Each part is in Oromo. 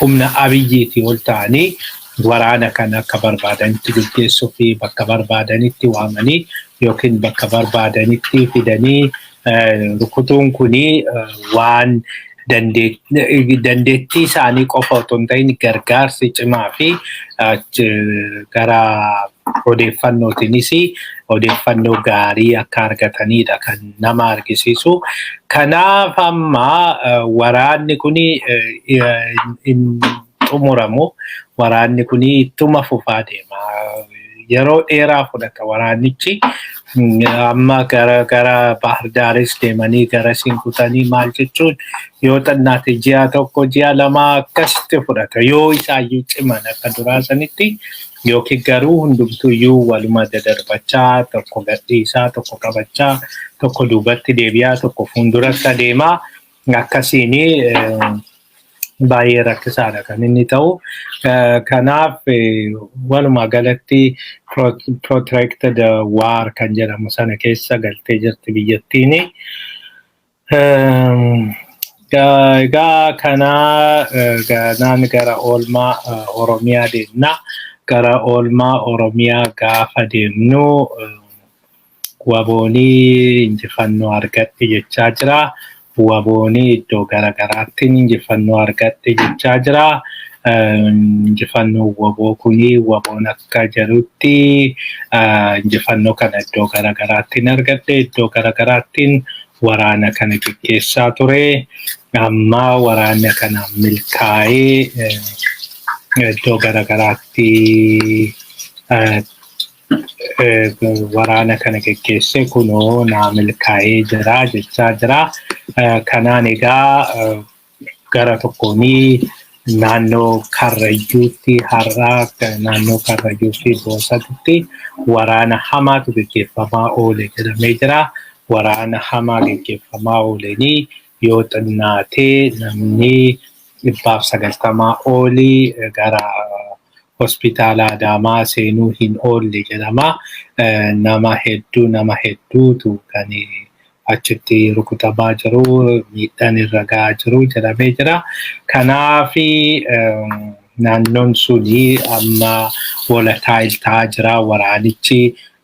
humna abiyyiitii ol ta'anii waraana kana akka barbaadanitti gaggeessuu fi bakka barbaadanitti waamanii yookiin bakka barbaadanitti fidanii rukutuun kuni waan dandeettii isaanii qofa otoo hin ta'in gargaarsi cimaa fi gara odeeffannootiinis odeeffannoo gaarii akka argatanidha kan nama argisiisu. Kanaaf amma waraanni kuni xumuramu waraanni kuni ittuma fufaa deema. Yeroo dheeraa fudhata waraanichi amma gara Bahar Daaris deemanii gara Sinkutanii maal jechuun yoo xannaate ji'a tokko ji'a lama akkasitti fudhata yoo isaayyuu ciman akka duraa sanitti yookiin garuu hundumtuyyuu waluma dadarbachaa tokko gadhiisaa tokko qabachaa tokko duubatti deebi'aa tokko fuulduratti adeemaa akkasiin baay'ee rakkisaadha kan inni ta'u. Kanaaf walumaa galatti protracted war kan jedhamu sana keessa galtee jirti biyyattiin. Egaa kana naan gara oolmaa Oromiyaa deemna. Gara oolmaa Oromiyaa gaafa deemnu waboonii injifannoo argatte jechaa jira. Waboonii iddoo garagaraatti injifannoo argatte jechaa jira. Injifannoo waboo kuni waboon akka jedhutti injifannoo kana iddoo garagaraatti argatte iddoo garagaraatti waraana kana gaggeessaa ture. Amma waraana kana milkaa'ee iddoo garagaraatti waraana kana gaggeesse kunoo naa milkaa'ee jira jechaa jira. Kanaan egaa gara tokkoonii naannoo Karrayyuutti har'aa naannoo Karrayyuu fi Boosatitti waraana hamaatu gaggeeffamaa oole jedhamee jira. Waraana hamaa gaggeeffamaa ooleenii yoo xinnaatee namni 190 olii gara hospitaala Adaamaa seenuu hin oolle jedhama. Nama hedduutu kan achitti rukutamaa jiru miidhaan irra gahaa jiru jedhamee jira. Kanaaf naannoon suni amma volatile ta'aa jira. Waraanichi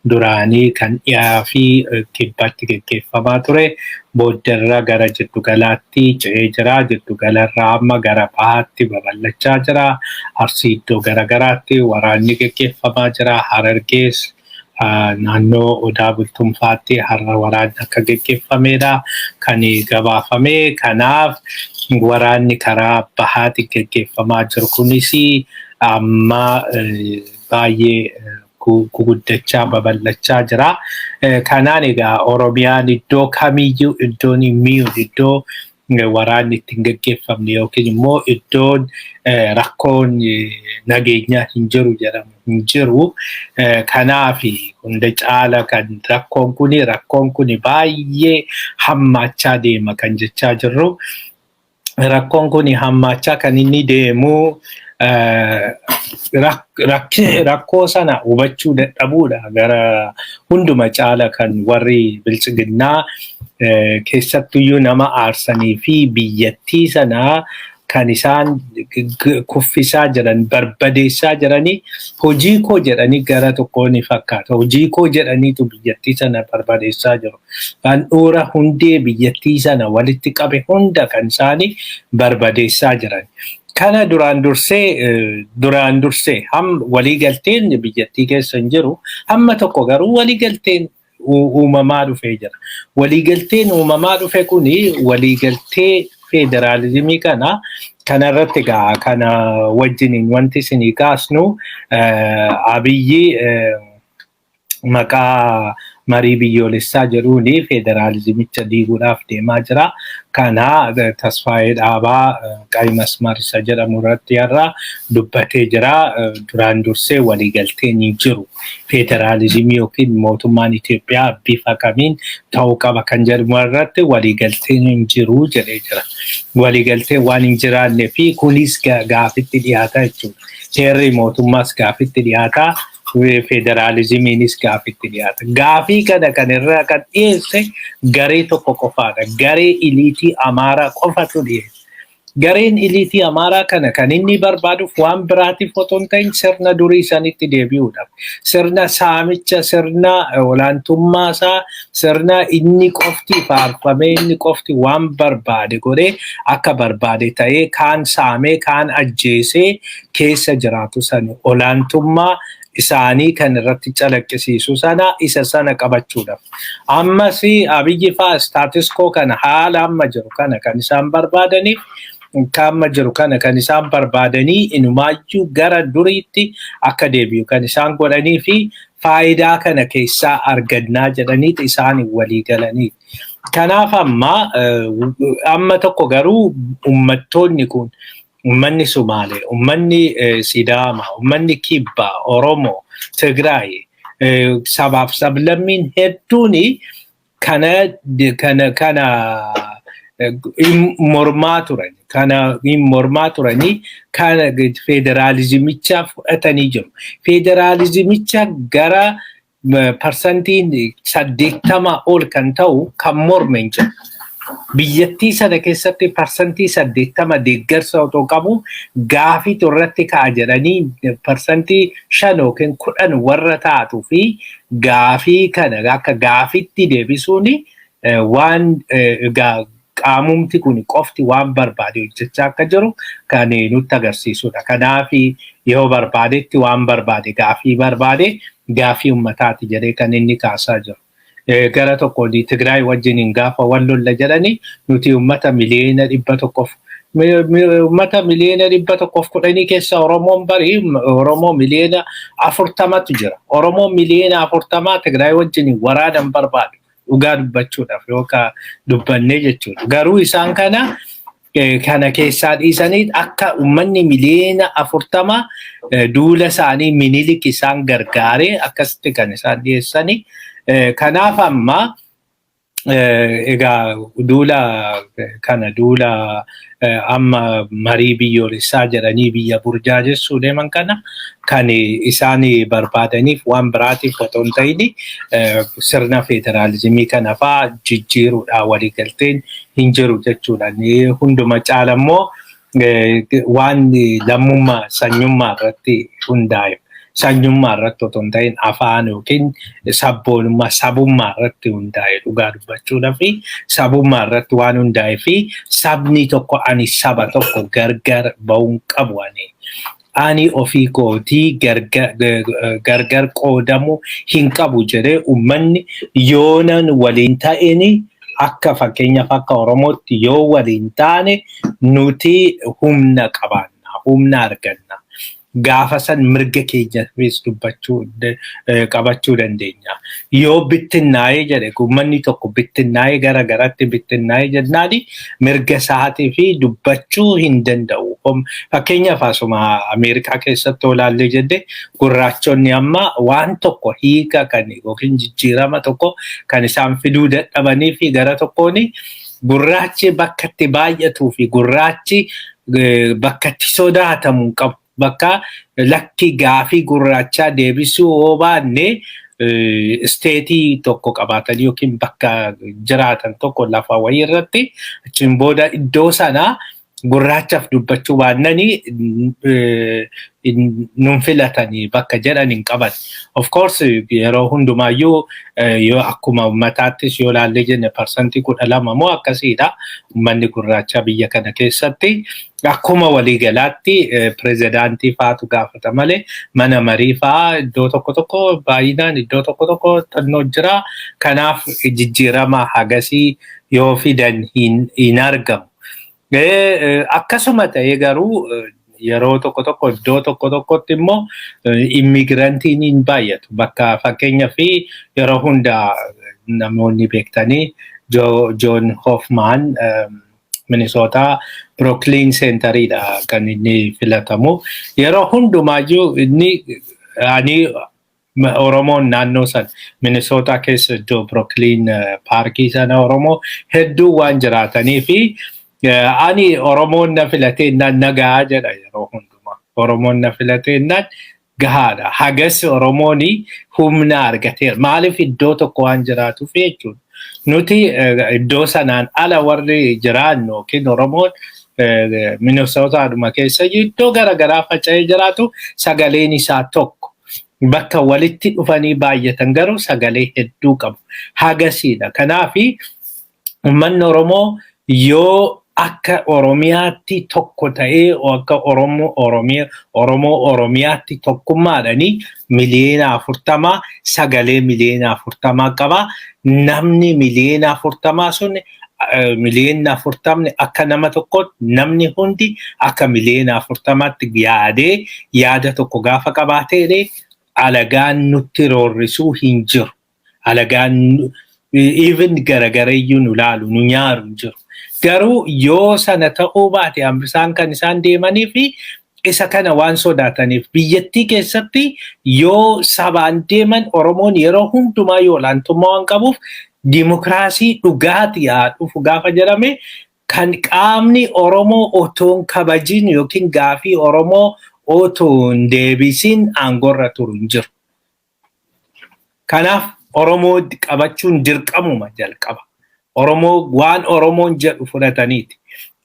duraanii kan dhiyaa fi kibbatti gaggeeffamaa ture. Booddarra gara jiddugalaatti ce'ee jira. Jiddugalarraa amma gara bahaatti babal'achaa jira. Arsii iddoo garagaraatti waraanni gaggeeffamaa jira. Harargees naannoo Odaa Bultumfaatti har'a waraanni akka gaggeeffamedha kan gabaafame. Kanaaf waraanni karaa bahaatti gaggeeffamaa jiru kunis amma baay'ee guguddachaa babal'achaa jira. Kanaan egaa Oromiyaan iddoo kamiyyuu iddoon mi'u iddoo waraanni ittiin gaggeeffamne yookiin immoo iddoon rakkoon nageenyaa hin jiru jedhamu hin jiru. Kanaaf hunda caala kan rakkoon kuni baay'ee hammaachaa deema kan jechaa jirru. Rakkoon kuni hammaachaa kan inni deemu rakkoo sana hubachuu dadhabuudha. Gara hunduma caala kan warri bilchiginnaa keessattuyyuu nama aarsanii fi biyyattii sana kan isaan kuffisaa jiran barbadeessaa jiranii hojii koo jedhanii gara tokkoo ni fakkaata. Hojii koo jedhaniitu biyyattii sana barbadeessaa jiru. Handhuura hundee biyyattii sana walitti qabe hunda kan isaanii barbadeessaa jiran. Kana duraan dursee waliigalteen biyyattii keessa hin jiru. Hamma tokko garuu waliigalteen uumamaa dhufee jira. Waliigalteen uumamaa dhufe kuni waliigaltee federaalizimii kanarratti egaa kana wajjiniin wanti isinii kaasnu Abiyyi maqaa marii biyyoolessaa jedhuuni federaalizimicha diiguudhaaf deemaa jira. Kana Tasfaayee Dhaabaa Qayi Masmar isa jedhamu irratti har'a dubbatee jira. Duraan dursee waliigalteen hin jiru. Federaalizimii yookiin mootummaan Itoophiyaa bifa kamiin ta'uu qaba kan jedhamu irratti waliigalteen hin jiru jedhee jira. Waliigalteen waan hin jiraannee fi kunis gaafitti dhiyaata jechuudha. Heerri mootummaas gaafitti dhiyaata. Federalizimiinis gaafitti dhiyaata. Gaafii kana kan irraa kan dhiyeesse garee tokko qofaadha. Garee iliitii Amaaraa qofatu dhiyeesse. gareen iliitii Amaaraa kana kan inni barbaaduuf waan biraatiif otoo hin ta'in sirna durii sanitti deebi'uudhaaf. Sirna saamicha, sirna olaantummaa isaa, sirna inni qofti faarfamee inni qofti waan barbaade godhee akka barbaade ta'ee kaan saamee kaan ajjeesee keessa jiraatu sana olaantummaa isaanii kan irratti calaqqisiisu sana isa sana qabachuudhaaf. Ammas Abiyyi fa'aa status quo kana haala amma jiru kana kan isaan barbaadaniif kamma jiru kana kan isaan barbaadanii inumaayyuu gara duriitti akka deebi'u kan isaan godhanii fi faayidaa kana keessaa argannaa jedhaniiti isaan walii galanii. Kanaaf amma tokko garuu uummattoonni kun ummanni Sumaalee, ummanni Sidaama, ummanni Kibbaa, Oromoo, Tigraay, sabaaf sablammiin hedduun kana mormaa turan. Kana mormaa turanii kana federaalizimicha fudhatanii jiru. Federaalizimicha gara parsantiin 80 ol kan ta'u kan mormen jiru. Biyyattii sana keessatti parsantii 80 deeggarsa otoo qabu gaafii irratti ka'a jedhanii parsantii 5 yookiin 10 warra taatuu fi gaafii kana akka gaafitti deebisuun waan qaamumti kun qofti waan barbaade hojjechaa akka jiru kan nutti agarsiisudha. Kanaaf yoo barbaadetti waan barbaade gaafii uummataati jedhee kan inni kaasaa jiru. Gara tokko Tigraay wajjin gaafa wal lolla jedhanii nuti uummata miliyoona 110 keessa Oromoon barii Oromoo miliyoona 40tu jira. Oromoo miliyoona 40 Tigraay wajjin waraanan barbaadu. Dhugaa dubbachuudhaaf yookaan dubbannee jechuudha. Garuu isaan kana keessaa dhiisanii akka uummanni miliyoona 40 duula isaanii Minilik isaan gargaaree akkasitti kan isaan dhiyeessanii. Kanaaf amma egaa duula amma marii biyyoolessaa jedhanii biyya burjaajessuu deeman kana kan isaan barbaadaniif waan biraatiif otoo hin ta'in sirna federaalizimii kana fa'aa jijjiiruudhaan waliigalteen hin jiru jechuudha. Hunduma caala immoo waan lammummaa sanyummaa irratti hundaa'e. Sanyummaa irratti otoo hin ta'in afaan yookiin sabboonummaa sabummaa irratti hundaa'e dhugaa dubbachuudha fi sabummaa irratti waan hundaa'ee fi sabni tokko ani saba tokko gargar ba'uun qabu ani ofii kootii gargar qoodamuu hin qabu jedhee uummanni yoonan waliin ta'ini akka fakkeenyaaf akka Oromootti yoo waliin taane nuti humna qabaanna, humna arganna. Gaafa san mirga keenyas qabachuu dandeenya. Yoo bittinnaa'ee jedhe uummanni tokko bittinnaa'ee gara garatti bittinnaa'ee jennaani mirga isaatii fi dubbachuu hin danda'u. Fakkeenyaaf asuma Ameerikaa keessatti olaallee jedhe gurraachonni amma waan tokko hiika kan yookiin jijjiirama tokko kan isaan fiduu dadhabanii fi gara tokkoon gurraachi bakka itti baay'atuu fi gurraachi bakka itti sodaatamu qabu. Bakka lakki gaafii gurraachaa deebisuu yoo baanne isteetii tokko qabaatan yookiin bakka jiraatan tokko lafa wayii irratti achiin booda iddoo sana gurraachaaf dubbachuu baannanii nun filatanii bakka jedhan hin qaban. Of course yeroo hundumaayyuu yoo akkuma uummataattis yoo laallee jenne parsantii 12 moo akkasiidha. Uummanni gurraacha biyya kana keessatti akkuma waliigalaatti pirezidaantii fa'aatu gaafata malee mana marii fa'aa iddoo tokko baay'inaan iddoo tokko xannoo jira. Kanaaf jijjiirama hagasii yoo fidan hin argamu. Akkasuma ta'ee garuu yeroo tokko iddoo tokkotti immoo immigirantiin hin baay'atu. Bakka fakkeenyaa fi yeroo hunda namoonni beektanii John Hoffman Minnesota Brooklyn Centeridha kan inni filatamu. Yeroo hundumaayyuu inni ani Oromoon naannoo san Minnesota keessa iddoo Brooklyn Parkii sana Oromoo hedduu waan jiraatanii fi ani Oromoon na filateennaan nagaa jedha yeroo hundumaa. Oromoon na filateennaan gahaadha. Hagas Oromoon humna argateera. Maaliif iddoo tokko waan jiraatuuf jechuudha. Nuti iddoo sanaan ala warri jiraannu yookiin Oromoon Minnesotaadhuma keessa iddoo garaagaraa faca'ee jiraatu sagaleen isaa tokko. Bakka walitti dhufanii baay'atan garuu sagalee hedduu qabu. Hagasiidha. Kanaafi uummanni Oromoo yoo akka Oromiyaatti tokko ta'ee akka Oromoo Oromiyaatti tokkummaadhanii miliyoona 40 sagalee miliyoona 40 qaba. Namni miliyoona 40 sun miliyoona 40 akka nama tokkotti namni hundi akka miliyoona 40tti yaada tokko gaafa qabaatee alagaan nutti roorrisuu hin jiru. Alagaan even garagarayyuu nu laalu nu nyaaru hin jiru. Garuu yoo sana ta'uu baate hambisaan kan isaan deemanii fi isa kana waan sodaataniif biyyattii keessatti yoo sabaan deeman Oromoon yeroo hundumaa yoo olaantummaa waan qabuuf dimokiraasii dhugaatii haa dhufu gaafa jedhame kan qaamni Oromoo otoon kabajin yookiin gaafii Oromoo otoon deebisin aangorra turu hin jiru. Kanaaf Oromoo qabachuun dirqamuma jalqaba. Oromoo waan Oromoon jedhu fudhataniiti.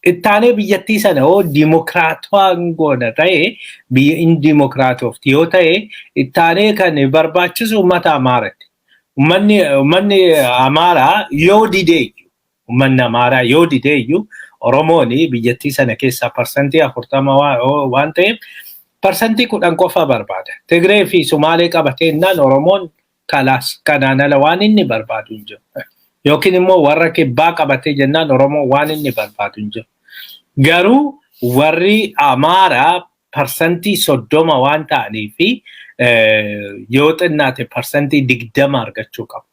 Ittaanee biyyattii sana yoo dimokiraatawaan goona ta'e biyyi dimokiraatofti yoo ta'e ittaanee kan barbaachisu uummata Amaaraati. Uummanni Amaaraa yoo dideeyyu uummanni Amaaraa yoo dideeyyu Oromoon biyyattii sana keessaa parsantii 40 waan ta'eef parsantii 10 qofa barbaada. Tigree fi Sumaalee qabateennaan Oromoon kanaan ala waan inni barbaadu hin jiru. Yookiin immoo warra kibbaa qabatee jennaan Oromoo waan inni barbaadu hin jiru. Garuu warri Amaaraa parsantii 30 waan ta'anii fi yoo xinnaate parsantii 20 argachuu qabu.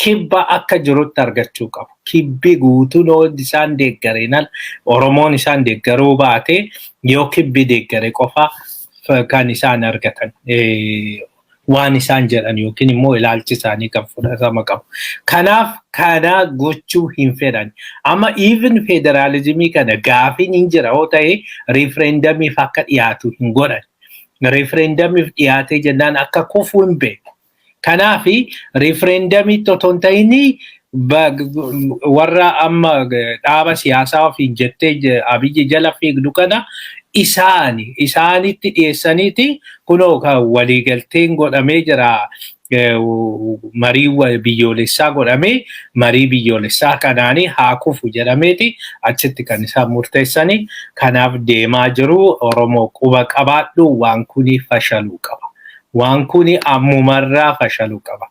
Kibba akka jirutti argachuu qabu. Kibbi guutuun isaan deeggareenal Oromoon isaan deeggaruu baate yoo kibbi deeggare qofa kan isaan argatan. Waan isaan jedhan yookiin immoo ilaalchi isaanii kan fudhatama qabu. Kanaaf kana gochuu hin fedhan. Amma even federalizimii kana gaafiin hin jira yoo ta'e referendamiif akka dhiyaatu hin godhan. Referendamiif dhiyaatee jennaan akka kufuu hin beeku. Kanaafi referendamii otoo hin ta'in warra amma dhaaba siyaasaa ofiin jettee Abiyyi jala fiigdu kana isaanitti dhiyeessaniiti kunoo waliigalteen godhamee jira. Marii biyyoolessaa godhamee marii biyyoolessaa kanaanii haa kufu jedhameeti achitti kan isaan murteessanii. Kanaaf deemaa jiru Oromoo quba qabaadhu waan kuni fashaluu qaba. Waan kuni ammumarraa fashaluu qaba.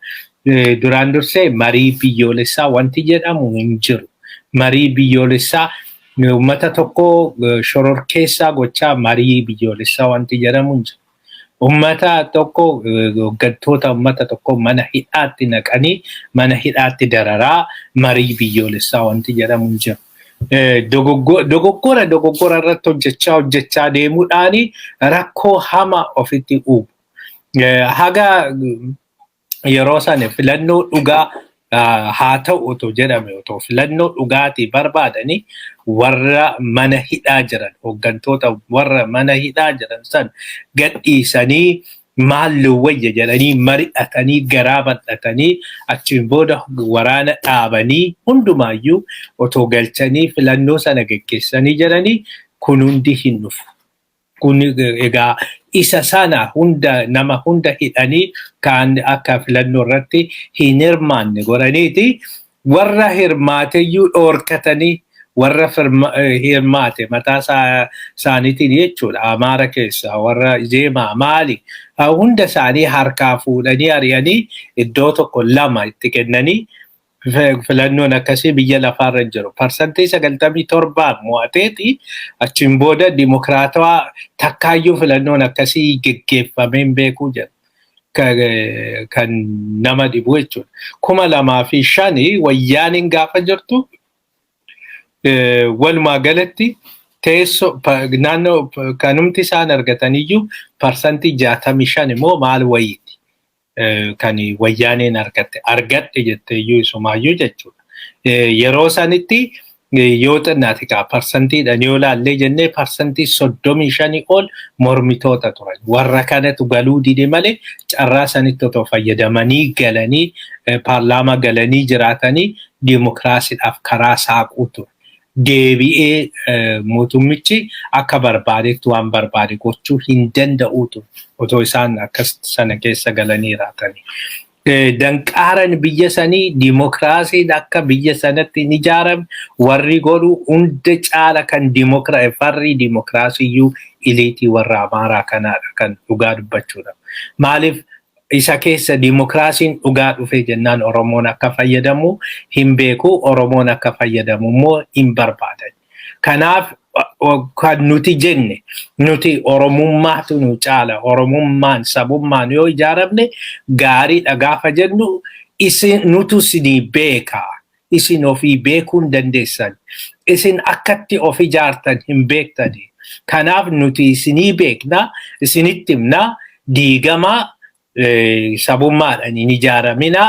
Duraan dursee marii biyyoolessaa wanti jedhamu hin jiru. Marii biyyoolessaa uummata tokko shororkeessaa gochaa marii biyyoolessaa wanti jedhamu hin jiru. Uummata tokko hooggantoota uummata tokko mana hidhaatti naqanii mana hidhaatti dararaa marii biyyoolessaa wanti jedhamu hin jiru. Dogoggora irratti hojjechaa deemuudhaani rakkoo hama ofitti uumu. Haga yeroo sana filannoo dhugaa haa ta'u otoo jedhame otoo filannoo dhugaatii barbaadanii warra mana hidhaa jiran hooggantoota warra mana hidhaa jiran san gadhiisanii maallu wayya jedhanii mari'atanii garaa bal'atanii achiin booda waraana dhaabanii hundumaayyuu otoo galchanii filannoo sana geggeessanii jedhanii kun hundi hin dhufu. Kun egaa isa sana hunda nama hunda hidhanii kan akka filannoo irratti hin hirmaanne godhaniiti warra hirmaateyyuu dhoorkatanii warra hirmaate mataa isaaniitiin jechuudha. Amaara keessa warra Zeemaa maali hunda isaanii harkaa fuudhanii ari'anii iddoo tokko lama itti kennanii filannoon akkasii biyya lafaarra jiru. Parsantii 97 mo'ateeti achiin booda dimokiraatawaa takkaayyuu filannoon akkasii geggeeffameen beekuu jedhu. Kan nama dhibu jechuudha. 2005 wayyaaniin gaafa jirtu walumaa galatti teessoo naannoo kanumti isaan argataniyyuu parsantii 65 immoo maal wayiiti. Kan wayyaaniin argatte jetteeyyuu isumaayyuu jechuudha. Yeroo sanitti yoo xinnaate parsantiidhaan yoo laallee jennee parsantii 35 ol mormitoota turan. Warra kanatu galuu dide malee carraa sanitti otoo fayyadamanii galanii paarlaamaa galanii jiraatanii dimokiraasiidhaaf karaa saaquu ture. deebi'ee mootummichi akka barbaadetti waan barbaade gochuu hin danda'uutu otoo isaan akkas sana keessa galanii raatanii. Danqaaran biyya sanii dimokiraasiin akka biyya sanatti hin ijaaramne warri godhu hunda caala kan farri dimokiraasiyyuu iliitii warra Amaaraa kanaadha kan dhugaa dubbachuudha. Maaliif isa keessa dimokiraasiin dhugaa dhufee jennaan Oromoon akka fayyadamu hin beeku, Oromoon akka fayyadamu immoo hin barbaadan. Kanaaf kan nuti jenne nuti Oromummaatu nu caala, Oromummaan sabummaan yoo ijaaramne gaariidha gaafa jennu nutu isinii beekaa. Isin ofii beekuu hin dandeessan. Isin akkatti of ijaartan hin beektani. Kanaaf nuti isinii beekna, isinitti himna diigama sabummaadhaan hin ijaaramina.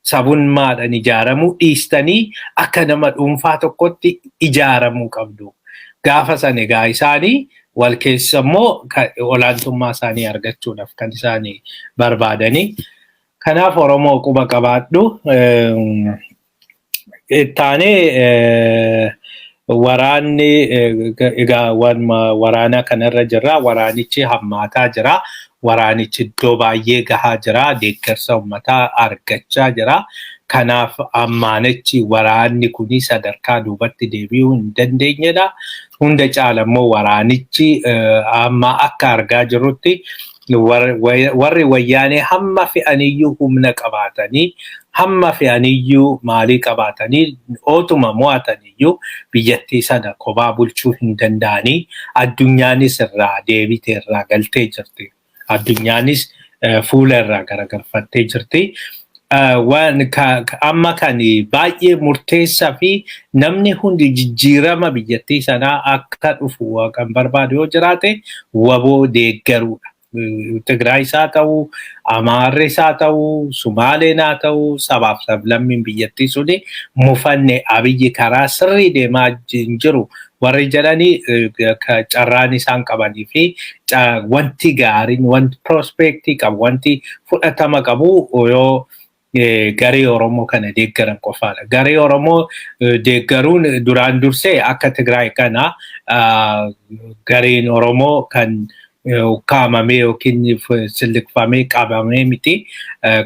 Sabummaadhaan ijaaramuu dhiistanii akka nama dhuunfaa tokkotti ijaaramuu qabdu. Gaafa san egaa isaanii wal keessa immoo olaantummaa isaanii argachuudhaaf kan isaanii barbaadanii. Kanaaf Oromoo quba qabaadhu. Taanee waraanni egaa waraana kanarra jira. Waraanichi hammaataa jira. Waraanichi iddoo baay'ee gahaa jira. Deeggarsa uummataa argachaa jira. Kanaaf ammaanichi waraanni kuni sadarkaa duubatti deebi'uu hin dandeenyedha. Hunda caala immoo waraanichi amma akka argaa jirrutti warri wayyaanee hamma fe'aniyyuu humna qabaatanii, hamma fe'aniyyuu maalii qabaatanii, ootuma mo'ataniyyuu biyyattii sana kophaa bulchuu hin danda'anii. Addunyaanis irraa deebitee irraa galtee jirti. Addunyaanis fuula irraa garagalfattee jirti. Amma kan baay'ee murteessaa fi namni hundi jijjiirama biyyattii sanaa akka dhufu kan barbaadu yoo jiraate waboo deeggaruudha. Tigraayis haa ta'uu, Amaarris haa ta'uu, Sumaaleen haa ta'uu, sabaaf sablammiin biyyattii suni mufanne Abiyyi karaa sirrii deemaa hin jiru warri jedhanii carraan isaan qabanii fi wanti gaariin, wanti prospektii qabu, wanti fudhatama qabu yoo garee Oromoo kana deeggaran qofaadha. Garee Oromoo deeggaruun duraan dursee akka Tigraay kana gareen Oromoo kan kaamamee yookiin silliqfamee qabamee miti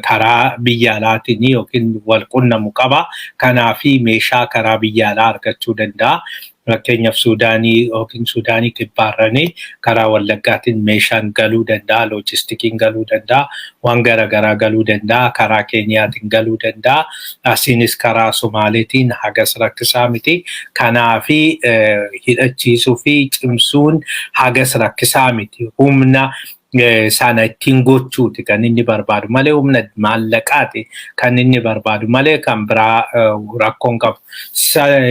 karaa biyya alaatiin yookiin wal qunnamu qaba. Kanaafi meeshaa karaa biyya alaa argachuu danda'a. Fakkeenyaaf Suudaanii yookiin Suudaanii kibbaarranii karaa Wallaggaatiin meeshaan galuu danda'a, loojistikiin galuu danda'a, waan garaagaraa galuu danda'a, karaa Keeniyaatiin galuu danda'a, asiinis karaa Somaaleetiin hagas rakkisaa miti. Kanaafi hidhachiisuu fi cimsuun hagas rakkisaa miti. Humna sana ittiin gochuuti kan inni barbaadu malee humna maallaqaati kan inni barbaadu malee kan biraa rakkoon qabu.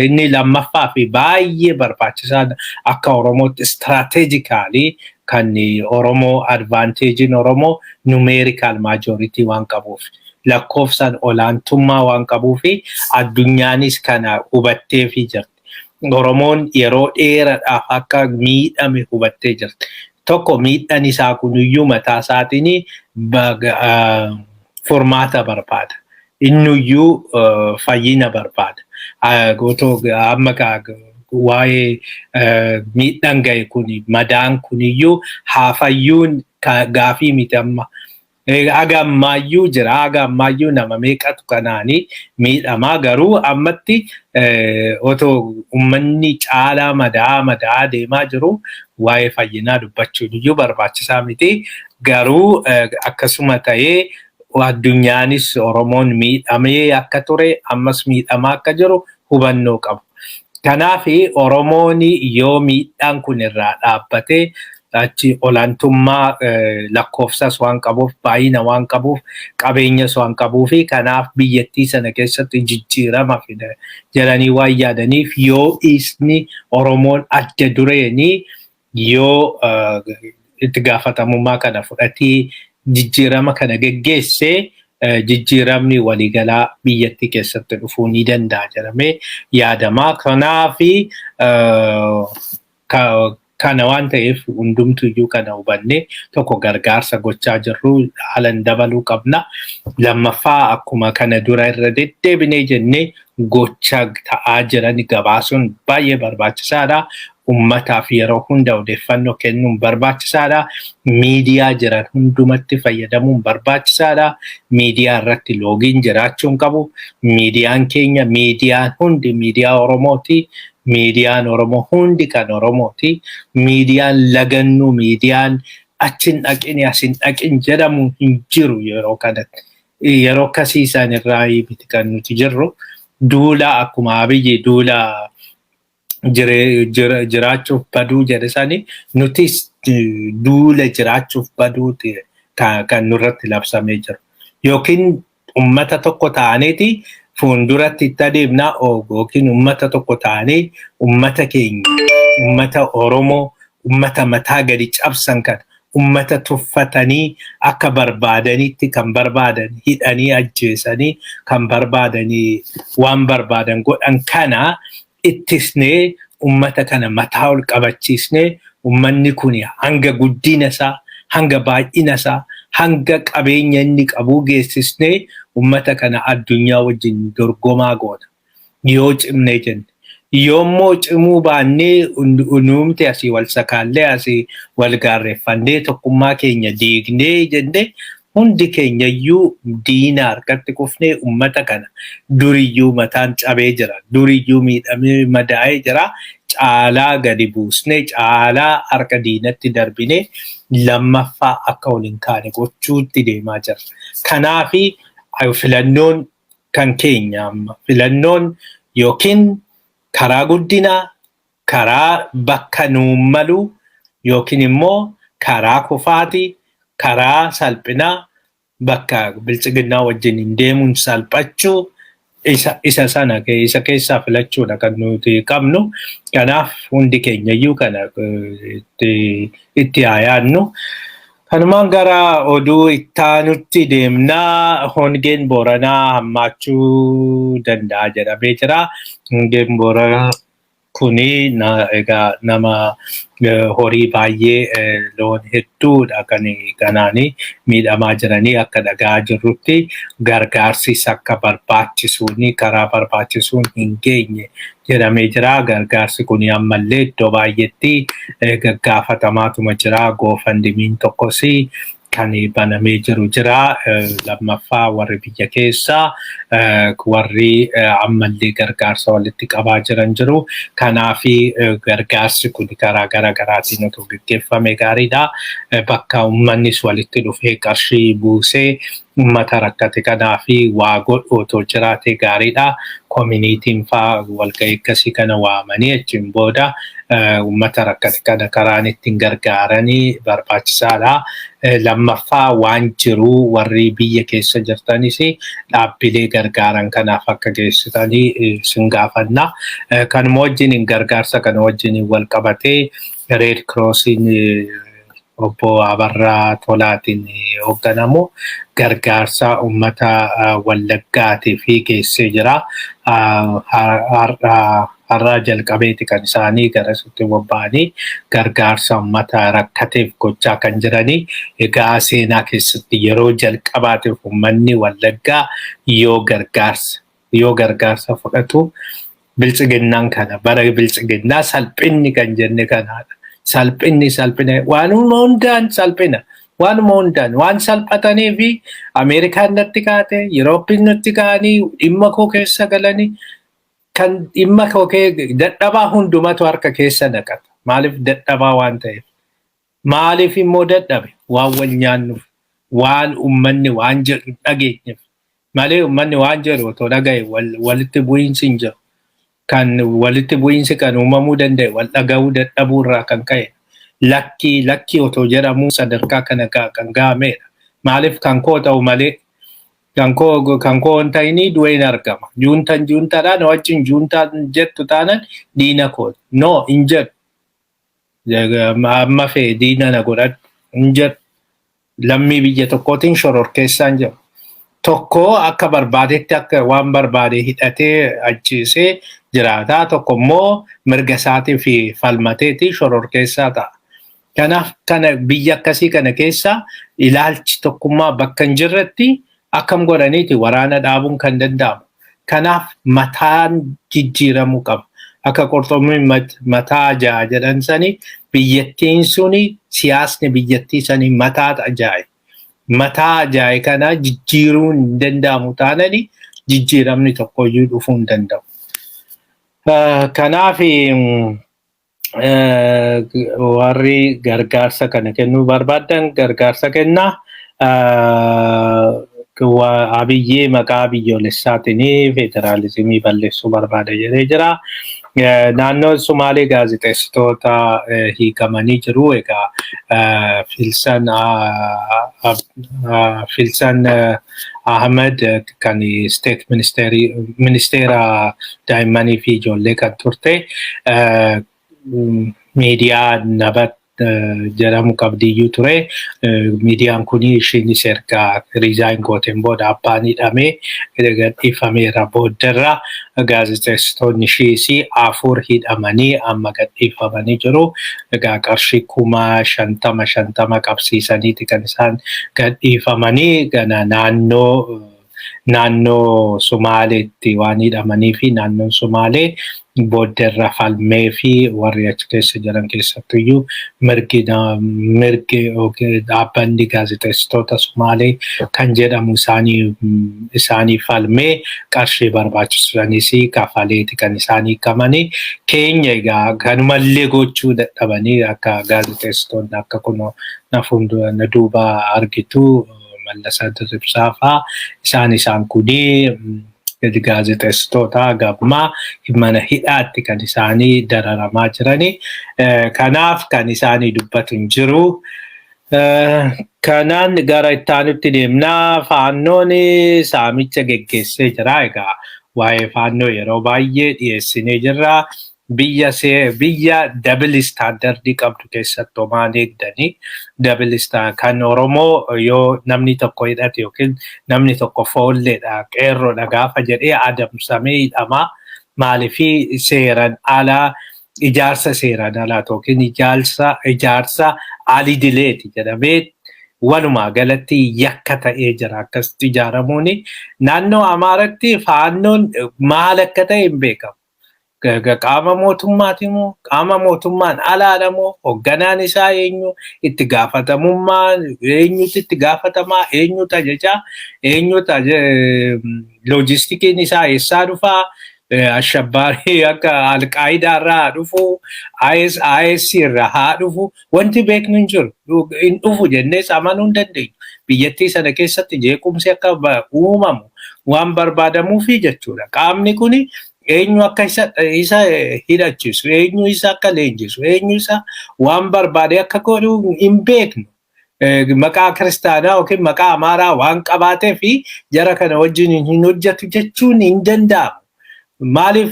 Inni lammaffaa fi baay'ee barbaachisaa akka Oromootti istiraatejikaalii kan Oromoo advaanteejiin Oromoo numeerikaal maajoritii waan qabuuf lakkoofsaan olaantummaa waan qabuufi addunyaanis kana hubattee fi jirti. Oromoon yeroo dheeraadhaaf akka miidhame hubattee jirti. Tokko miidhaan isaa kuniyyuu mataa isaatiin furmaata barbaada. Inniyyuu fayyina barbaada. Amma waa'ee miidhaan ga'e kuni madaan kuniyyuu haa fayyuun gaafii miti amma. Aga ammayyuu jira. Aga ammayyuu nama meeqatu kanaanii miidhamaa garuu ammatti otoo uummanni caalaa madaa deemaa jiru waa'ee fayyinaa dubbachuun iyyuu barbaachisaa miti. Garuu akkasuma ta'ee addunyaanis Oromoon miidhamee akka ture ammas miidhamaa akka jiru hubannoo qabu. Kanaafi Oromoon yoo miidhaan kun irraa dhaabbatee achi olaantummaa lakkoofsas waan qabuuf, baay'ina waan qabuuf, qabeenyas waan qabuufi kanaaf biyyattii sana keessatti jijjiirama fida jedhanii waan yaadaniif yoo isni Oromoon adda dureeni yoo itti gaafatamummaa kana fudhatee jijjiirama kana geggeessee jijjiiramni waliigalaa biyyattii keessatti dhufuu ni danda'a jedhamee yaadama. Kanaafi Kana waan ta'eef hundumtuyyuu kana hubannee tokko gargaarsa gochaa jirru haalan dabaluu qabna. Lammaffaa akkuma kana dura irra deddeebinee jennee gocha ta'aa jiran gabaasuun baay'ee barbaachisaadha. Ummataaf yeroo hunda odeeffannoo kennuun barbaachisaadha. Miidiyaa jiran hundumatti fayyadamuun barbaachisaadha. Miidiyaa irratti loogiin jiraachuun qabu. Miidiyaan keenya miidiyaan hundi miidiyaa Oromooti. Miidiyaan Oromoo hundi kan Oromooti. Miidiyaan lagannuu miidiyaan achin dhaqin asin dhaqin jedhamu hin jiru yeroo kanatti. Yeroo akkasiisan irraa miti kan nuti jirru. Duula akkuma Abiyyi duula jiraachuuf baduu jedhesanii nutis duula jiraachuuf baduuti kan nurratti labsamee jiru. Yookiin ummata tokko ta'aniiti fuulduratti itti adeemnaa yookiin ummata tokko ta'anii ummata keenya, ummata Oromoo, ummata mataa gadi cabsan kan ummata tuffatanii akka barbaadanitti kan barbaadan hidhanii ajjeesanii kan barbaadanii waan barbaadan godhan kana ittisnee ummata kana mataa ol qabachiisnee ummanni kun hanga guddina isaa, hanga baay'ina isaa, hanga qabeenya inni qabu geessisnee ummata kana addunyaa wajjin dorgomaa goona. Yoo cimnee jenne. Yoommoo cimuu baannee nuumti asii wal sakaallee asii wal gaarreeffannee tokkummaa keenya diignee jenne hundi keenyayyuu diina harkatti kufnee ummata kana duriyyuu mataan cabee jira. Duriyyuu miidhamee madaa'ee jira. Caalaa gadi buusnee caalaa harka diinatti darbinee lammaffaa akka waliin kaane gochuutti deemaa jira. Kanaafi filannoon kan keenya amma filannoon yookiin karaa guddinaa, karaa bakka nuun malu yookiin immoo karaa kufaatii, karaa salphinaa bakka bilchiginnaa wajjin hin deemuun salphachuu isa sana isa keessaa filachuudha kan nuti qabnu. Kanaaf hundi keenyayyuu kana itti haa yaadnu. Kanumaan gara oduu ittaanutti deemnaa hongeen Booranaa hammaachuu danda'a jedhamee jira. Hongeen Booranaa kuni egaa nama horii baay'ee loon hedduudha kan kanaanii miidhamaa jiranii akka dhagaa jirrutti gargaarsis akka barbaachisuuni karaa barbaachisuun hin geenye jedhamee jira. Gargaarsi kun ammallee iddoo baay'eetti gaggaafatamaatuma jira. Goofandimiin tokkos kan banamee jiru jira. Lammaffaa warri biyya keessaa warri ammallee gargaarsa walitti qabaa jiran jiru. Kanaafi gargaarsi kun karaa garaagaraatiin otoo gaggeeffame gaariidha. Bakka uummannis walitti dhufee qarshii buusee uummata rakkate kanaafi waa godhu otoo jiraate gaariidha. Koominiitiin faa walgahii akkasii kana waamanii achiin booda uummata rakkate kana karaan ittiin gargaaranii barbaachisaadha. Lammaffaa waan jiru warri biyya keessa jirtanis dhaabbilee gargaaran kanaaf akka geessitanii sin gaafanna. Kanuma wajjin gargaarsa kana wajjin wal qabatee Red Crossiin obbo Abarraa Tolaatiin hoogganamu gargaarsa uummata Wallaggaatii fi geessee jira. Har'aa jalqabeeti kan isaanii garasitti bobba'anii gargaarsa uummata rakkateef gochaa kan jiranii. Egaa seenaa keessatti yeroo jalqabaatiif uummanni Wallaggaa yoo gargaarsa fudhatu bilchiginnaan kana bara bilchiginnaa salphinni kan jenne kanaadha. Salphina waanuma hundaan salphina. Waanuma hundaan waan salphatanii fi Ameerikaan natti kaate, Yuroopiin natti kaanii dhimma koo keessa galanii kan dhimma koo dadhabaa hundumatu harka keessa naqata. Maaliif dadhabaa waan ta'eef? Maaliif immoo dadhabe? Waan wal nyaannuuf, waan uummanni waan jedhu dhageenyeef. Malee uummanni waan jedhu otoo dhagaye walitti bu'iinsi hin jiru. Kan walitti bu'iinsi kan uumamuu danda'e wal dhagahuu dadhabuu irraa kan ka'e. Lakkii otoo jedhamu sadarkaa kana kan gahamedha. Maaliif kan koo ta'u malee kan koo hin ta'inii du'een argama. Juuntaadhaan wajjin juuntaan jettu taanaan diina koo. No hin jedhu. Amma fee diina na godhadhu hin jedhu. Lammii biyya tokkootiin shororkeessaan jedhu. tokko akka barbaadetti akka waan barbaade hidhatee ajjeesee jiraata. Tokko immoo mirga isaatii fi falmateeti shororkeessaa ta'a. Kanaaf kana biyya akkasii kana keessa ilaalchi tokkummaa bakka hin jirretti akkam godhaniiti waraana dhaabuun kan danda'amu. Kanaaf mataan jijjiiramuu qaba. Akka qorxommiin mataa ja'a jedhan sani biyyattiin suni siyaasni biyyattii sanii mataa ajaa'i. Mataa ajaa'i kana jijjiiruun hin danda'amu taanani jijjiiramni tokkoyyuu dhufuu hin danda'u. Kanaaf warri gargaarsa kana kennuu barbaadan gargaarsa kennaa. Abiyyee maqaa biyyoolessaatiin federaalizimii balleessuu barbaada jedhee jira. Naannoo Sumaalee gaazexeessitoota hiikamanii jiru. Egaa Filsan Ahmed kan state ministeera daa'immanii fi ijoollee kan turte miidiyaa Nabat jedhamu qabdiyyuu ture. Miidiyaan kun ishiinis erga riizaayin gooteen booda abbaan hidhamee gadhiifameera booddarra gaazexeessitoonni ishiis 4 hidhamanii amma gadhiifamanii jiru. Egaa qarshii 50,000 qabsiisaniiti kan isaan gadhiifamanii gana naannoo Sumaaleetti waan hidhamanii fi naannoon Sumaalee booddarra falmee fi warri achi keessa jiran keessattuyyuu mirgi dhaabbanni gaazexeessitoota Sumaalee kan jedhamu isaanii falmee qarshii barbaachisusanis kafaleeti kan isaanii hiikamanii. Keenya egaa kanumallee gochuu dadhabanii akka gaazexeessitoonni akka kunoo na duuba argitu Mallasaa Dirribsaa fa'aa isaan kunii gaazexeessitoota gammaa mana hidhaatti kan isaanii dararamaa jiranii. Kanaaf kan isaanii dubbatu hin jiru. Kanaan gara itti aanutti deemnaa. Faannoon saamicha geggeessee jira. Egaa waa'ee faannoo yeroo baay'ee dhiyeessinee jirra. Biyya double standardii qabdu keessatti homaan eegdanii double standard kan Oromoo yoo namni tokko hidhate yookiin namni tokko foolleedha qeerroodha gaafa jedhee adamsamee hidhamaa. Maaliifii seeran alaa ijaarsa seeran alaa yookiin ijaarsa alidileeti jedhamee walumaa galatti yakka ta'ee jira. Akkasitti ijaaramuuni naannoo Amaaratti faannoon maal akka ta'e hin beekamu. Qaama mootummaati moo qaama mootummaan alaadha moo hoogganaan isaa eenyu itti gaafatamummaan eenyutu itti gaafatamaa eenyutu ajajaa eenyutu loojistikiin isaa eessaa dhufaa ashabbaarii akka alqaayidaa irraa dhufu IS irraa haa dhufu wanti beeknu hin jiru hin dhufu jennees amanuu hin dandeenyu. Biyyattii sana keessatti jeequmsi akka uumamu waan barbaadamuufi jechuudha. Qaamni kuni eenyu akka isa hidhachiisu, eenyu isa akka leenjisu, eenyu isa waan barbaade akka godhu hin beeknu. Maqaa kiristaanaa yookiin maqaa amaaraa waan qabaatee fi jara kana wajjin hin hojjetu jechuun hin danda'amu. Maaliif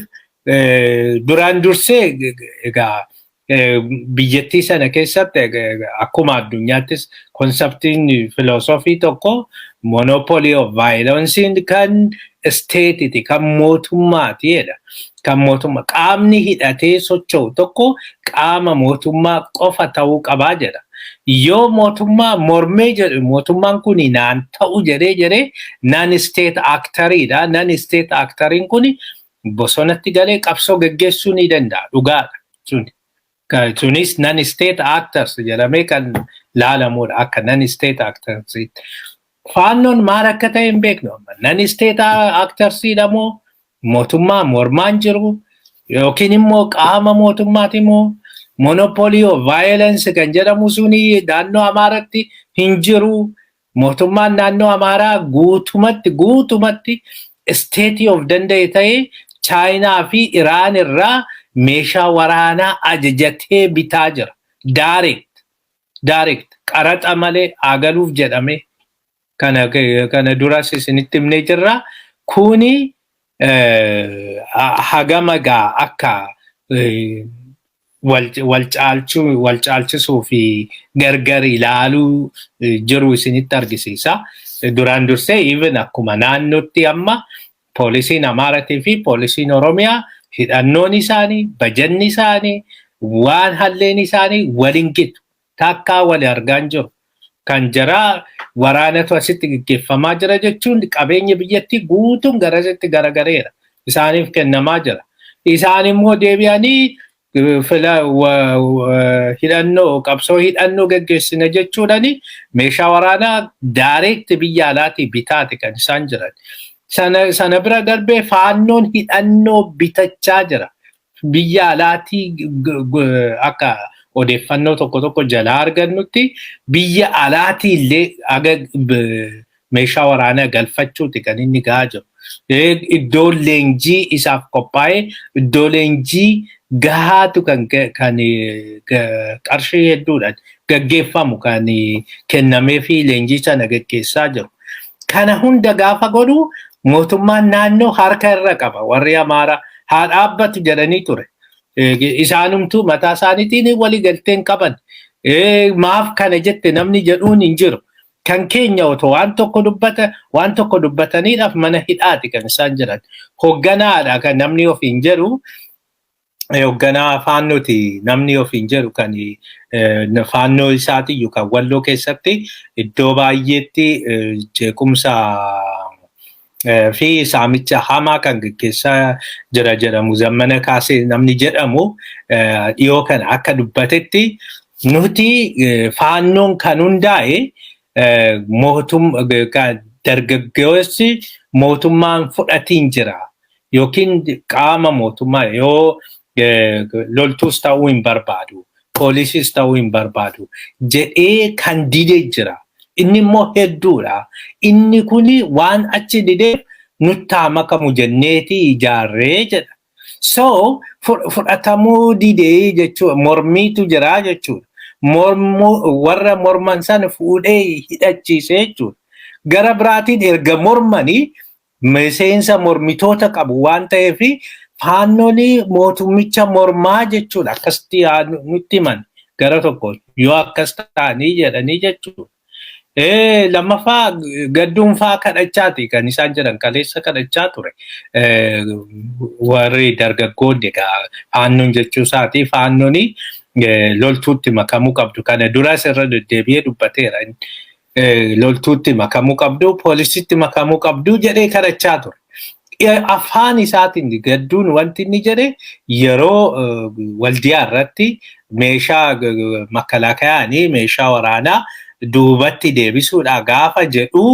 duraan dursee egaa biyyattii sana keessatti akkuma addunyaattis konseptiin filoosofii tokko monopoly of violence kan state'iti kan mootummaati jedha. Kan mootummaa qaamni hidhatee socho'u tokko qaama mootummaa qofa ta'uu qabaa jedha. Yoo mootummaa mormee jedhu mootummaan kun naan ta'u jedhee non state actoriidha. Non state actoriin kun bosonatti galee qabsoo geggeessuu ni danda'a. Dhugaadha. Sunis non state actors jedhamee kan laalamudha akka non state actors. Faannoon maal akka ta'e hin beeknu. Non state actorsiidha moo mootummaa mormaan jiru yookiin immoo qaama mootummaati moo monopoly of violence kan jedhamu suni naannoo Amaaratti hin jiru. Mootummaan naannoo Amaaraa guutumatti state of danda'e ta'ee Chaayinaa fi Iraan irraa meeshaa waraanaa ajajatee bitaa jira. Direct qaraxa malee agaluuf jedhame kana duras isinitti himnee jirra. Kuni hagamagaa akka wal caalchisuu fi gargar ilaaluu jiru isinitti argisiisa. duraan dursee even akkuma naannootti amma poolisiin Amaaratii fi poolisiin Oromiyaa hidhannoon isaanii, bajanni isaanii, waan halleen isaanii waliin gitu. Takkaa wali argaa hin jiru. Kan jaraa waraanatu asitti gaggeeffamaa jira jechuun qabeenya biyyattii guutuun garasitti garagareera. Isaaniif kennamaa jira. Isaan immoo deebi'anii hidhannoo qabsoo hidhannoo gaggeessina jechuudhani meeshaa waraanaa direct biyya alaatii bitaati kan isaan jiran. Sana bira darbee faannoon hidhannoo bitachaa jira. Biyya alaatii akka odeeffannoo tokko jalaa argannutti biyya alaatii illee meeshaa waraanaa galfachuuti kan inni gahaa jiru. Iddoo leenjii isaaf qophaa'e iddoo leenjii gahaatu kan qarshii hedduudhaan gaggeeffamu kan kennamee fi leenjii sana gaggeessaa jiru. Kana hunda gaafa godhu mootummaan naannoo harka irra qaba. Warri Amaaraa haa dhaabbatu jedhanii ture. Isaanumtuu mataa isaaniitiin walii galteen qaban. Maaf kana jette namni jedhuun hin jiru. Kan keenya otoo waan tokko dubbataniidhaaf mana hidhaati kan isaan jiran. Hogganaadha kan namni ofiin jedhu. Hoogganaa faannooti namni ofiin jedhu kan faannoo isaatiyyuu kan Walloo keessatti iddoo baay'eetti jeequmsa fi saamicha hamaa kan gaggeessaa jira jedhamu zammana kaasee namni jedhamu dhiyoo kana akka dubbatetti nuti faannoon kan hundaa'e dargaggeessi mootummaan fudhatiin jira yookiin qaama mootummaa yoo loltuus ta'uu hin barbaadu, poolisiis ta'uu hin barbaadu jedhee kan didee jira. Inni immoo hedduudha. Inni kuni waan achi dideef nutti makamu jenneeti ijaarree jedha. So fudhatamuu didee jechuudha. Mormiitu jira jechuudha. Warra morman sana fuudhee hidhachiisee jechuudha. Gara biraatiin erga mormanii miseensa mormitoota qabu waan ta'eef faannoon mootummicha mormaa jechuudha. Akkasitti nutti himan gara tokko yoo akkas ta'anii jedhanii jechuudha. Lammaffaa gadduunfaa kadhachaati kan isaan jedhan kaleessa kadhachaa ture. Warri dargaggoonni faannoon jechuusaati. Faannoon loltuutti makamuu qabdu. Kana duras irra deddeebi'ee dubbateera. Loltuutti makamuu qabdu, poolisitti makamuu qabdu jedhee kadhachaa ture. Afaan isaatiin gadduun wanti inni jedhe yeroo waldiyaa irratti meeshaa makalakayaanii meeshaa waraanaa duubatti deebisuudha gaafa jedhu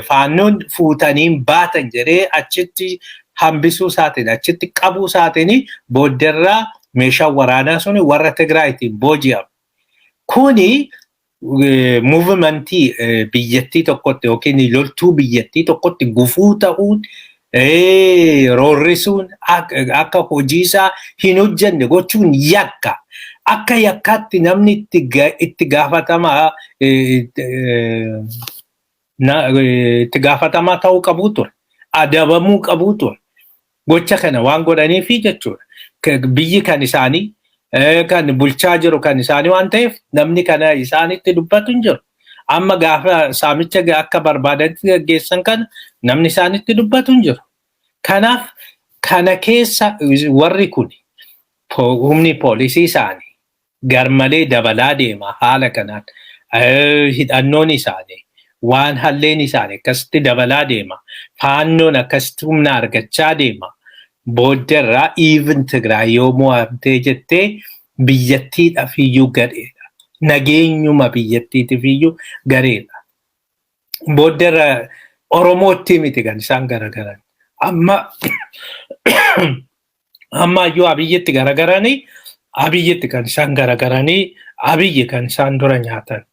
faannoon fuutaniin baatan jedhee achitti hambisuu isaatiin achitti qabuu isaatiin boodderraa meeshaa waraanaa suni warra Tigraayitiin booji'amu. Kuni muuvimentii biyyattii tokkotti yookiin loltuu biyyattii tokkotti gufuu ta'uun roorrisuun akka hojiisaa hin hojjenne gochuun yakka. Akka yakkaatti namni itti gaafatamaa ta'uu qabu ture. Adabamuu qabu ture. Gocha kana waan godhaniifi jechuudha. Biyyi kan isaanii kan bulchaa jiru kan isaanii waan ta'eef namni kana isaanitti dubbatu hin jiru. Amma gaafa saamicha akka barbaadanitti gaggeessan kana namni isaanitti dubbatu hin jiru. Kanaaf kana keessa warri kun humni poolisii isaanii garmalee dabalaa deema haala kanaan. Hidhannoon isaanii waan halleen isaanii akkasitti dabalaa deema. Faannoon akkasitti humna argachaa deema. Boodderraa even Tigraay yoo mo'amtee jettee biyyattiidhaaf iyyuu gadheedha. Nageenyuma biyyattiitiif iyyuu gareedha. Boodderra Oromootti miti kan isaan garagaran. Amma iyyuu Abiyyitti garagaranii Abiyyitti kan isaan garagaranii Abiyyi kan isaan dura nyaatan.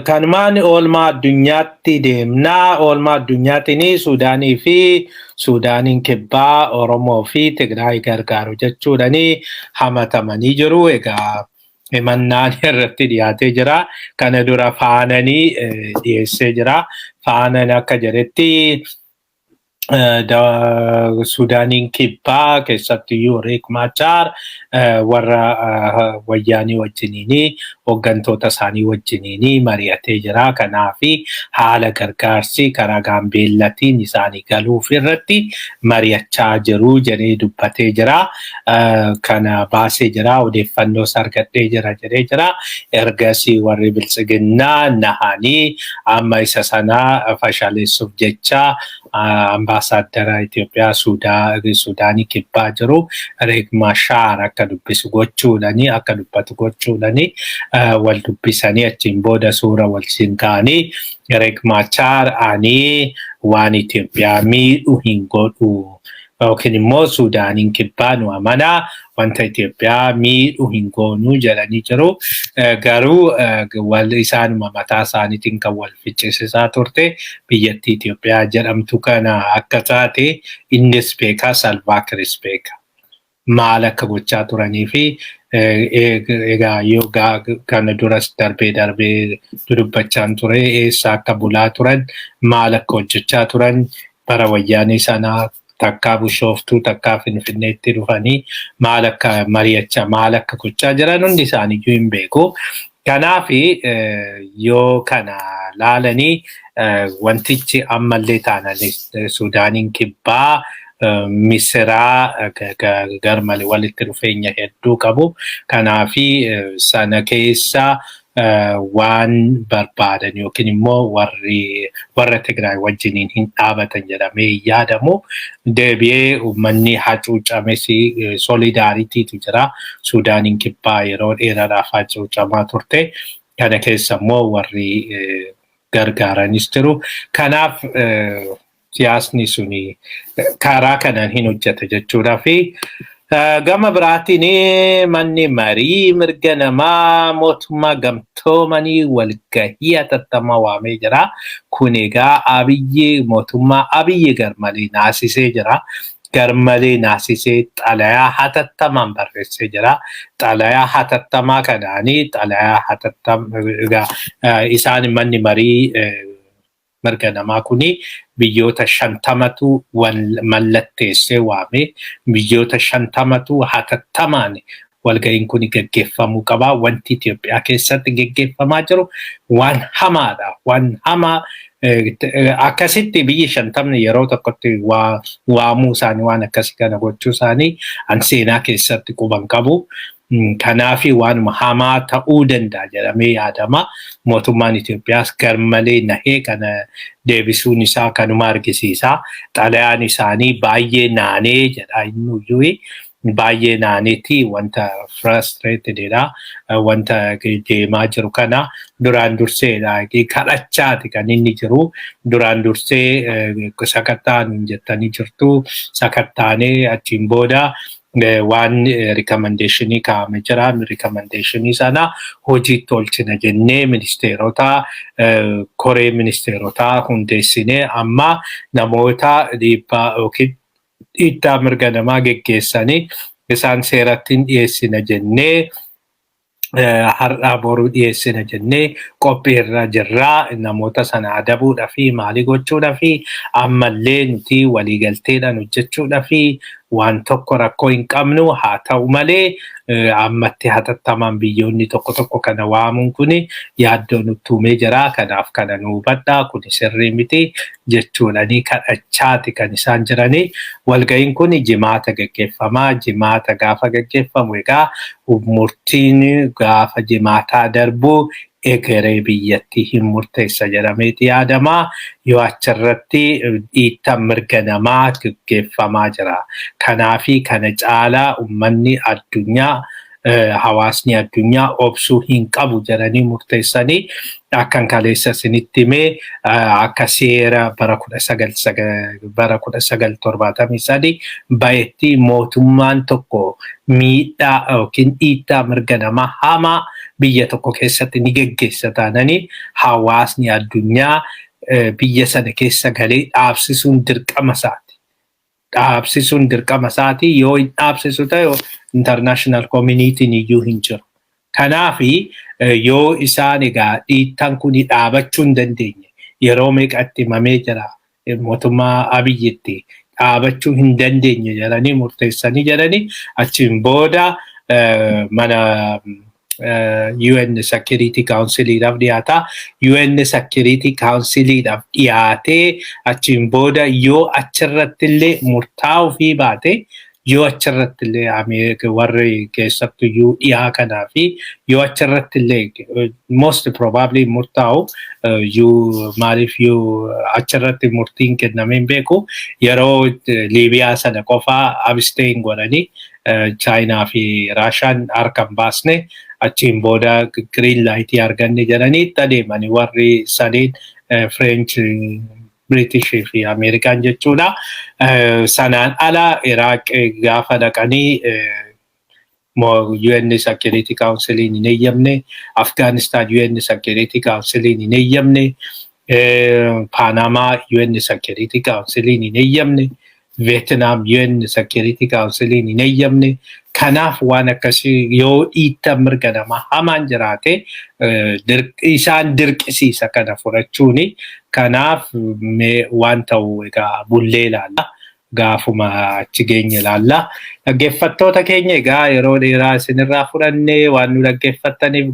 Kanumaan oolmaa addunyaatti deemnaa. Oolmaa addunyaattiin Suudaanii fi Suudaaniin kibbaa Oromoo fi Tigraay gargaaru jechuudhanii hamatamanii jiru. Egaa himannaan irratti dhiyaatee jira. Kana dura faananii dhiyeessee jira. Faanan akka jedhetti Suudaaniin kibbaa keessattiyyuu Riek Machar warra wayyaanii wajjiniini hooggantoota isaanii wajjiniin mari'atee jira. Kanaafi haala gargaarsi karaa gaambeellatiin isaanii galuuf irratti mari'achaa jiru jedhee dubbatee jira. Kana baasee jira, odeeffannoo argadhee jira jedhee jira. Ergasii warri biltsiginnaa nahanii amma isa sana fashaleessuuf jecha ambaasaadara Ethiopia Suudaanii kibbaa jiru Riek Machar akka dubbisu gochuudhani akka dubbatu gochuudhani wal dubbisanii achiin booda suura waliin ka'anii Riek Machar ani waan Ethiopia miidhu hin godhu yookiin immoo Suudaaniin kibbaa nu amanaa wanta Ethiopia miidhu hin goonu jedhanii jiru. Garuu wal isaanuma mataa isaaniitiin kan wal ficcisiisaa turte biyyattii Ethiopia jedhamtu kana akka taate innis beeka, Salva Kiiris beeka. Maal akka gochaa turanii fi egaa yoo kana duras darbee dudubbachaan ture eessa akka bulaa turan, maal akka hojjechaa turan bara wayyaanii sanaa takkaa Bishooftuu takkaa Finfinneetti dhufanii maal akka mari'achaa maal akka gochaa jiran hundi isaaniiyyuu hin beeku. Kanaafi yoo kana laalanii wantichi ammallee taanaan Suudaaniin kibbaa Misiraa garmalee walitti dhufeenya hedduu qabu. Kanaafi sana keessa waan barbaadan yookiin immoo warra Tigraay wajjiniin hin dhaabatan jedhamee yaadamu. Deebi'ee uummanni hacuucames solidaaritiitu jira. Suudaaniin kibbaa yeroo dheeraadhaaf hacuucamaa turte. Kana keessa immoo warri gargaaranis jiru. Kanaaf siyaasni suni karaa kanaan hin hojjeta jechuudha fi gama biraatiin manni marii mirga namaa mootummaa gamtoomanii walgahii hatattamaa waamee jira. Kun egaa mootummaa Abiyyi garmalee naasisee jira. Garmalee naasisee xalayaa hatattamaan barreessee jira. Xalayaa hatattamaa kanaanii xalayaa hatattamaa isaan manni marii mirga namaa kuni biyyoota 50tu mallatteessee waame. Biyyoota 50tu hatattamaan walgahiin kun gaggeeffamuu qaba. Wanti Itoophiyaa keessatti gaggeeffamaa jiru waan hamaadha. Waan hamaa akkasitti biyyi 50 yeroo tokkotti waamuu isaanii waan akkasii kana gochuu isaanii seenaa keessatti quban qabu. Kanaafi waanuma hamaa ta'uu danda'a jedhamee yaadama. Mootummaan Itoophiyaas garmalee nahee kana deebisuun isaa kanuma argisiisa. Xalayaan isaanii baay'ee naanee jedha innuyyuu. Baay'ee naaneeti wanta frustratededha. Wanta deemaa jiru kana duraan durseedha. Kadhachaati kan inni jiru. Duraan dursee sakattaan jettanii jirtu. Sakattaanee achiin booda waan recommendation kaa'ame jira. Recommendation sana hojiitti oolchina jennee ministeerota koree ministeerota hundeessinee amma namoota dhiibbaa yookiin dhiittaa mirga namaa geggeessanii isaan seeratti dhiyeessina jennee har'aa boruu dhiyeessina jennee qophiirra jirra. Namoota sana adabuudhaa fi maalii gochuudhaa fi ammallee nuti waliigalteedhaan hojjechuudhaa fi waan tokko rakkoo hin qabnu. Haa ta'u malee ammatti hatattamaan biyyoonni tokko kana waamuun kuni yaaddoo nutti uumee jira. Kanaaf kana nu hubadhaa kuni sirrii miti jechuudhanii kadhachaati kan isaan jiranii. Walgahiin kuni jimaata gaggeeffamaa. Jimaata gaafa gaggeeffamu egaa murtiin gaafa jimaataa darbu egeree biyyattii hin murteessa jedhameeti yaadama. Yoo achirratti dhiittaan mirga namaa gaggeeffamaa jira. Kanaafi kana caalaa uummanni addunyaa hawaasni addunyaa obsuu hin qabu jedhanii murteessanii akkan kaleessa isinitti himee akka seera bara 1973 bahetti mootummaan tokko miidhaa yookiin dhiittaa mirga namaa hamaa biyya tokko keessatti ni gaggeessa taananii hawaasni addunyaa biyya sana keessa galee dhaabsisuun dirqama isaati. Dhaabsisuun dirqama isaati. Yoo hin dhaabsisu ta'e international community iyyuu hin jiru. Kanaafi yoo isaan egaa dhiittaan kun dhaabachuu hin dandeenye yeroo meeqatti himamee jira mootummaa Abiyyitti dhaabachuu hin dandeenye jedhanii murteessanii jedhanii achiin booda mana UN Security Council-idhaaf dhiyaata. UN Security Council-idhaaf dhiyaatee achiin booda yoo achirrattillee murtaa'uu fi baate yoo achirrattillee warri keessattuyyuu dhiyaa kanaa fi yoo achirrattillee most probably murtaa'u maaliif yoo achirratti murtiin kennamee hin beeku yeroo Liibiyaa sana qofaa abstain godhanii Chaayinaa fi Raashaan harka hin baasne achiin booda green lightii arganne jedhanii adeemanii warri sadiin French, British fi Amerikaan jechuudha. Sanaan ala Iraq gaafa dhaqanii UN Security Council-iin hin eeyyamne, Afghanistan UN Security Council-iin hin eeyyamne, Panama UN Security Council-iin hin eeyyamne, Vietnam UN Security Council-iin hin eeyyamne. Kanaaf waan akkasii yoo dhiittaa mirga namaa hamaan jiraate isaan dirqisiisa kana fudhachuuni. Kanaaf waan ta'u egaa bullee ilaalla. Gaafuma achi geenye ilaalla. Dhaggeeffattoota keenya egaa yeroo dheeraa isinirraa fudhannee waan nu dhaggeeffattaniif